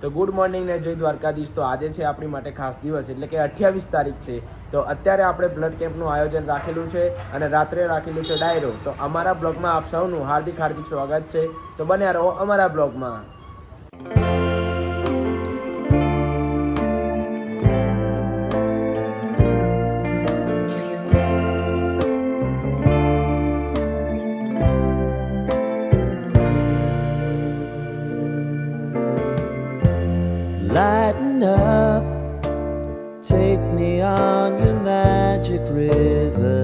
તો good morning ને જય દ્વારકાધીશ. તો આજે છે આપણી માટે ખાસ દિવસ, એટલે કે 28 તારીખ છે. તો અત્યારે આપણે બ્લડ કેમ્પનું આયોજન રાખેલું છે અને રાત્રે રાખેલું છે ડાયરો. તો અમારા બ્લોગમાં આપ સૌનું હાર્દિક સ્વાગત છે. તો બન્યા રહો અમારા બ્લોગમાં. Lighten up, take me on your magic river.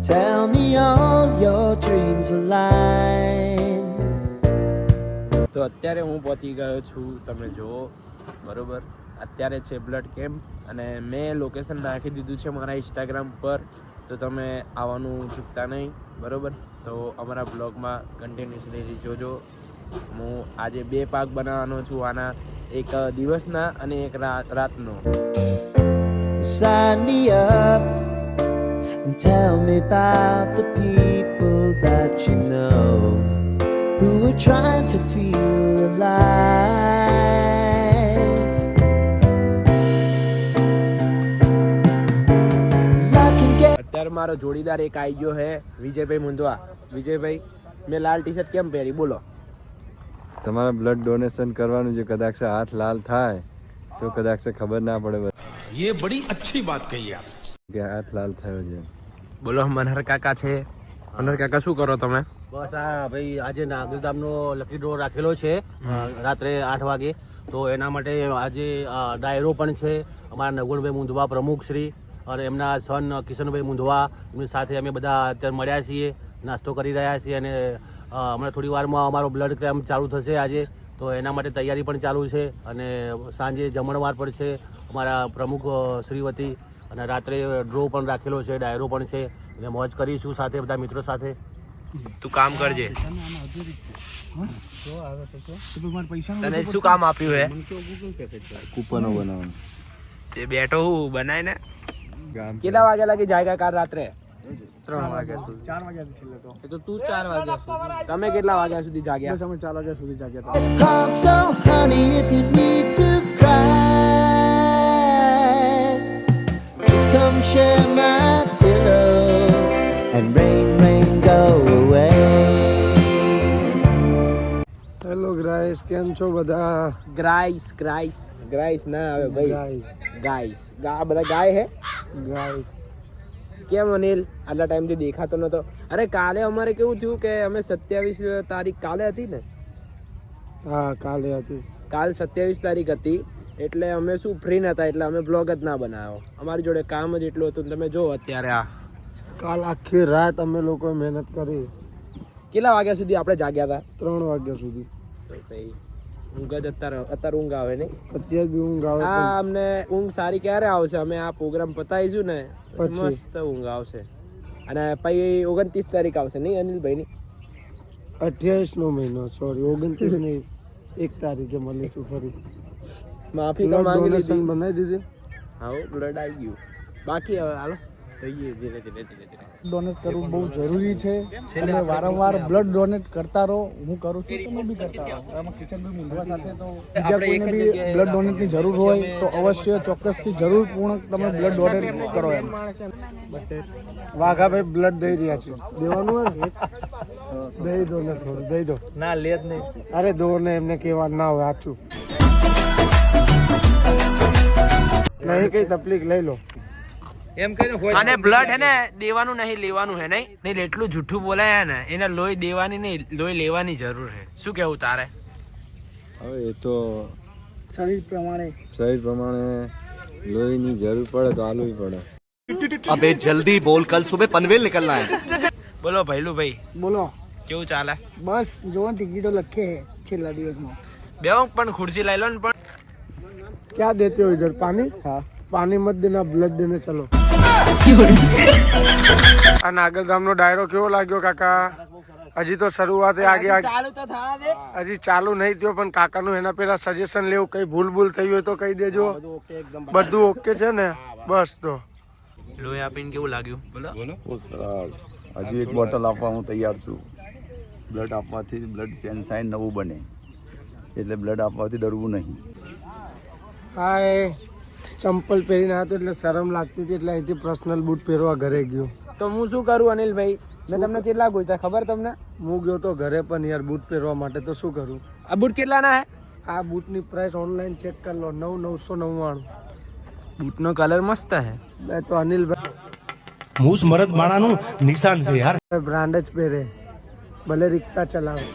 Tell me all your dreams align. તો અત્યારે હું પહોંચી ગયો છું, તમે જુઓ બરોબર. અત્યારે છે બ્લડ કેમ્પ અને મેં લોકેશન નાખી દીધું છે મારા ઇન્સ્ટાગ્રામ પર. તો તમે આવવાનું ચૂકતા નહીં બરોબર. તો અમારા બ્લોગમાં કન્ટિન્યુઅસલી જોજો. હું આજે 2 પાક બનાવવાનો છું આના, એક દિવસના અને એક રાતનો. Sign me up and tell me about the people that you know who are trying to feel alive. અત્યારે મારો જોડીદાર એક આવી ગયો હે, વિજયભાઈ મુંદવા. વિજયભાઈ, મેં લાલ ટી શર્ટ કેમ પહેરી બોલો? તમારે બ્લડ ડોનેશન કરવાનું છે, કદાચ હાથ લાલ થાય તો કદાચ ખબર ના પડે. ये बड़ी अच्छी बात कही आप કે હાથ લાલ થયો છે. બોલો, મનહર કાકા છે. મનહર કાકા શું કરો તમે? બસ આ ભાઈ આજે નાગરધામનો લકી ડ્રો રાખેલો છે રાત્રે 8 વાગે. તો એના માટે આજે ડાયરો પણ છે. અમારા નગુણભાઈ મુંદવા પ્રમુખ શ્રી અને એમના સન કિશનભાઈ મુંદવા, એમની સાથે અમે બધા અત્યારે મળ્યા છીએ, નાસ્તો કરી રહ્યા છીએ. અને હમણાં થોડી વારમાં અમારો બ્લડ કેમ્પ ચાલુ થશે આજે. તો એના માટે તૈયારી પણ ચાલુ છે અને સાંજે જમણવાર પણ છે અમારા પ્રમુખ શ્રીવતી. અને રાત્રે ડ્રો પણ રાખેલો છે, ડાયરો પણ છે. અને મોજ કરીશું સાથે બધા મિત્રો સાથે. તું કામ કરજે. તને શું કામ આપ્યું હે? કૂપનો બનાવવાનું. તે બેઠો હું બનાય ને. કેટલા વાગ્યા લાગી જાય કાર રાત્રે? 3 વાગ્યા સુધી. 4 વાગ્યા છેલ્લે તો. તો તું 4 વાગ્યા સુધી. તમે કેટલા વાગ્યા સુધી જાગ્યા? બસ અમે 4 વાગ્યા સુધી જાગ્યા હતા. Heart so honey, if you need to cry, just come share my pillow and rain, rain, go away. Hello guys, કેમ છો બધા? ગ્રાઈસ ના આવે ભાઈ, ગાઈસ. આ બધા ગાય હે ગાઈસ. કેમ અનિલ આટલા ટાઈમથી દેખાતો નતો? અરે કાલે અમારે કેવું થયું કે અમે 27 તારીખ કાલે હતી ને. હા, કાલે હતી. કાલ 27 તારીખ હતી એટલે અમે શું ફ્રી નતા, એટલે અમે બ્લોગ જ ના બનાવ્યો. અમારી જોડે કામ જ એટલું હતું. તમે જો અત્યારે આ કાલ આખી રાત અમે લોકો મહેનત કરી. કેટલા વાગ્યા સુધી આપણે જાગ્યા હતા? 3 વાગ્યા સુધી. ઊંઘ જ અત્યારે ઊંઘ આવે નહીં. અત્યારે બી ઊંઘ આવે. હા, અમને ઊંઘ સારી ક્યારે આવશે? અમે આ પ્રોગ્રામ પતાવીશું ને પછી મસ્ત ઊંઘ આવશે. અને પછી 29 તારીખ આવશે નહીં અનિલભાઈ ની? 28 નો મહિનો, સોરી 29 નહીં, 1 તારીખે મળીશું ફરી. માફી તો માંગી લીધી. બનાવી દીધી. હા, બ્લડ આવી ગયું. બાકી હવે હાલો થઈએ ધીરે ધીરે. ડોનેટ કરવું બહુ જરૂરી છે. તમે વારંવાર બ્લડ ડોનેટ કરતા રહો. હું કરું છું, તમે બી કરતા રહો. આમાં કિશનભાઈ મુંદવા સાથે તો બીજા કોઈને બી બ્લડ ડોનેટની જરૂર હોય તો અવશ્ય ચોક્કસથી જરૂર પૂર્ણ તમે બ્લડ ડોનેટ કરો. એમ વાઘાભાઈ બ્લડ દઈ રહ્યા છે. દેવાનું હોય ને દઈ દો ને, થોડું દઈ દો. ના લે જ નહીં. અરે દો ને, એમને કહેવા ના હોય. સાચું નહીં, કઈ તકલીફ લઈ લો. અને બ્લડ હે ને દેવાનું નહીં, લેવાનું હે નહીં. એટલું જૂઠું બોલાય ને, એને લોહી દેવાની નહીં, લોહી લેવાની જરૂર છે. શું કેવું તારે? હવે એ તો શરીર પ્રમાણે લોહીની જરૂર પડે તો આલવું પડે. अबे जल्दी बोल, कल सुबह पनवेल निकलना है. બોલો ભૈલું ભાઈ, બોલો. કેવું ચાલે? બસ જો ટિકિટો લખે છેલ્લા દિવસમાં. બેવો પણ ખુરશી લઈ લો ને. પણ ક્યાં દેતે હો ઇધર? પાણી? હા, પાણી મત દેના, બ્લડ દેને ચલો. આ નાગરધામનો ડાયરો કેવો લાગ્યો કાકા? હજી તો શરૂઆત આગે ચાલુ તો થવા દે. હજી ચાલુ નહીં થયો, પણ કાકાનું એના પેલા સજેશન લેવું. કઈ ભૂલ થઈ હોય તો કહી દેજો. બધું ઓકે છે ને? બસ તો લોહી આપીને કેવું લાગ્યું? બોલો. બહુ સરસ. હજી એક બોટલ આપવા હું તૈયાર છું. બ્લડ આપવાથી બ્લડ ચેન્જ થાય, નવું બને. એટલે બ્લડ આપવાથી ડરવું નહીં. હા એ ચંપલ પહેરીને આવ્યો એટલે શરમ લાગતી હતી એટલે અહીંથી પર્સનલ બૂટ પહેરવા ઘરે ગયો. તો હું શું કરું અનિલભાઈ? મેં તમને કેટલા પૂછ્યા ખબર તમને? હું ગયો તો ઘરે પણ યાર બૂટ પહેરવા માટે તો શું કરું. આ બૂટ કેટલાના હે? આ બૂટની પ્રાઇસ ઓનલાઈન ચેક કરી લો 9,999. બૂટનો કલર મસ્ત હે. મેં તો અનિલભાઈ મૂસ મરદ માણાનું નિશાન છે યાર. બ્રાન્ડ જ પહેરે ભલે રિક્ષા ચલાવે.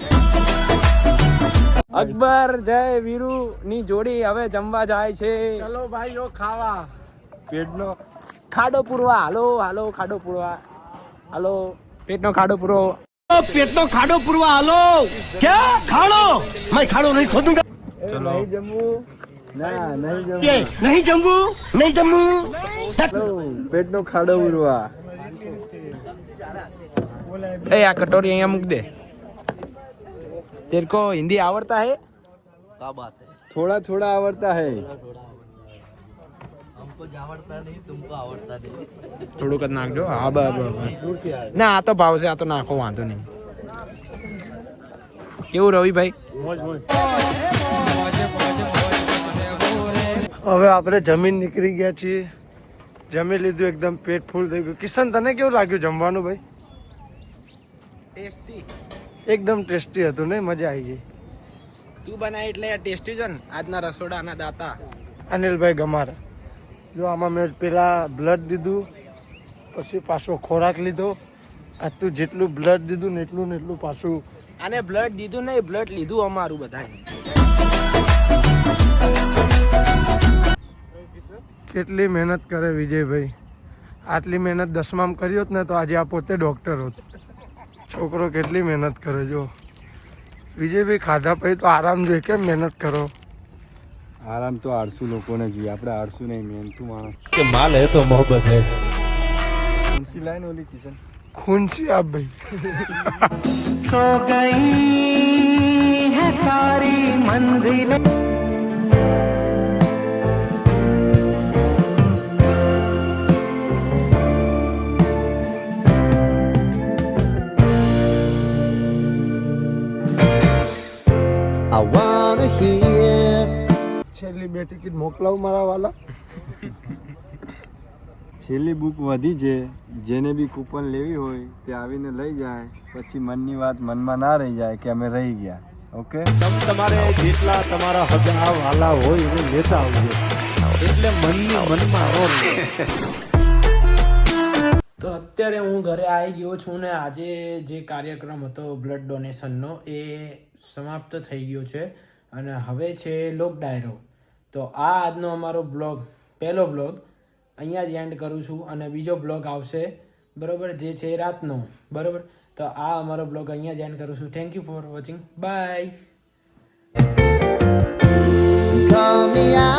અકબર જય વીરુ ની જોડી હવે જમવા જાય છે. ચલો ભાઈઓ ખાવા. પેટનો ખાડો પૂરવા. હાલો હાલો ખાડો પૂરવા. હાલો પેટનો ખાડો પૂરો. પેટનો ખાડો પૂરવા હાલો. ક્યાં ખાડો? મેં ખાડો નહીં ખોદુંગા. નહીં જમવું. ના નહીં જમવું. નહીં જમવું, નહીં જમવું. પેટનો ખાડો ઉરવા. એ આ કટોરી અહીંયા મૂક દે. तेरे को हिंदी आवड़ता है? क्या बात है? થોડા થોડા આવડતા હે. થોડુંક જ નાખજો. હા બસ. ના આ તો ભાવ છે, આ તો નાખો વાંધો નહીં. કેવું રવિભાઈ? હવે આપણે જમીન નીકળી ગયા છીએ. જમી લીધું, એકદમ પેટ ફૂલ થઈ ગયું. કિશન તને કેવું લાગ્યું જમવાનું ભાઈ? ટેસ્ટી. એકદમ ટેસ્ટી હતું ને, મજા આવી ગઈ. તું બનાય એટલે ટેસ્ટી છે ને આજના રસોડાના દાતા અનિલભાઈ ગમાર. જો આમાં મેં પેલા બ્લડ દીધું, પછી પાછો ખોરાક લીધો. આ તું જેટલું બ્લડ દીધું ને એટલું પાછું. આને બ્લડ દીધું નહીં, બ્લડ લીધું અમારું બધા. કેટલી મહેનત કરે વિજયભાઈ. આટલી મહેનત 10માં કરી હોત ને તો આજે આ પોતે ડૉક્ટર હોત. છોકરો કેટલી મહેનત કરે. જો વિજયભાઈ ખાધા પછી તો આરામ જોઈએ, કેમ મહેનત કરો? આરામ તો આળસુ લોકોને જોઈએ, આપણે આળસુ નહીં, મહેનતુ માણસ. કે માલ હે તો મોહબ્બત હે. ઊંચી લાઈન ઓલી કિશન. ખૂનસી આપ ભાઈ. सो गई है सारी मंजिलें. I wanna hear. છેલ્લી 2 ટિકિટ મોકલાવું મારા વાલા. છેલ્લી બુક વધી છે, જેને બી કૂપન લેવી હોય તે આવીને લઈ જાય. પછી મનની વાત મનમાં ના રહી જાય કે અમે રહી ગયા. ઓકે, તમારે જેટલા તમારા હગા વાલા હોય એને લેતા આવજો, એટલે મનમાં રહો. તો અત્યારે હું ઘરે આવી ગયો છું ને આજે જે કાર્યક્રમ હતો બ્લડ ડોનેશનનો એ સમાપ્ત થઈ ગયો છે અને હવે છે લોક ડાયરો. તો આ આજનો અમારો બ્લોગ, પહેલો બ્લોગ અહીંયા જ એન્ડ કરું છું અને બીજો બ્લોગ આવશે બરાબર, જે છે રાતનો બરાબર. તો આ અમારો બ્લોગ અહીંયા જ એન્ડ કરું છું. Thank you for watching. Bye. Call me out.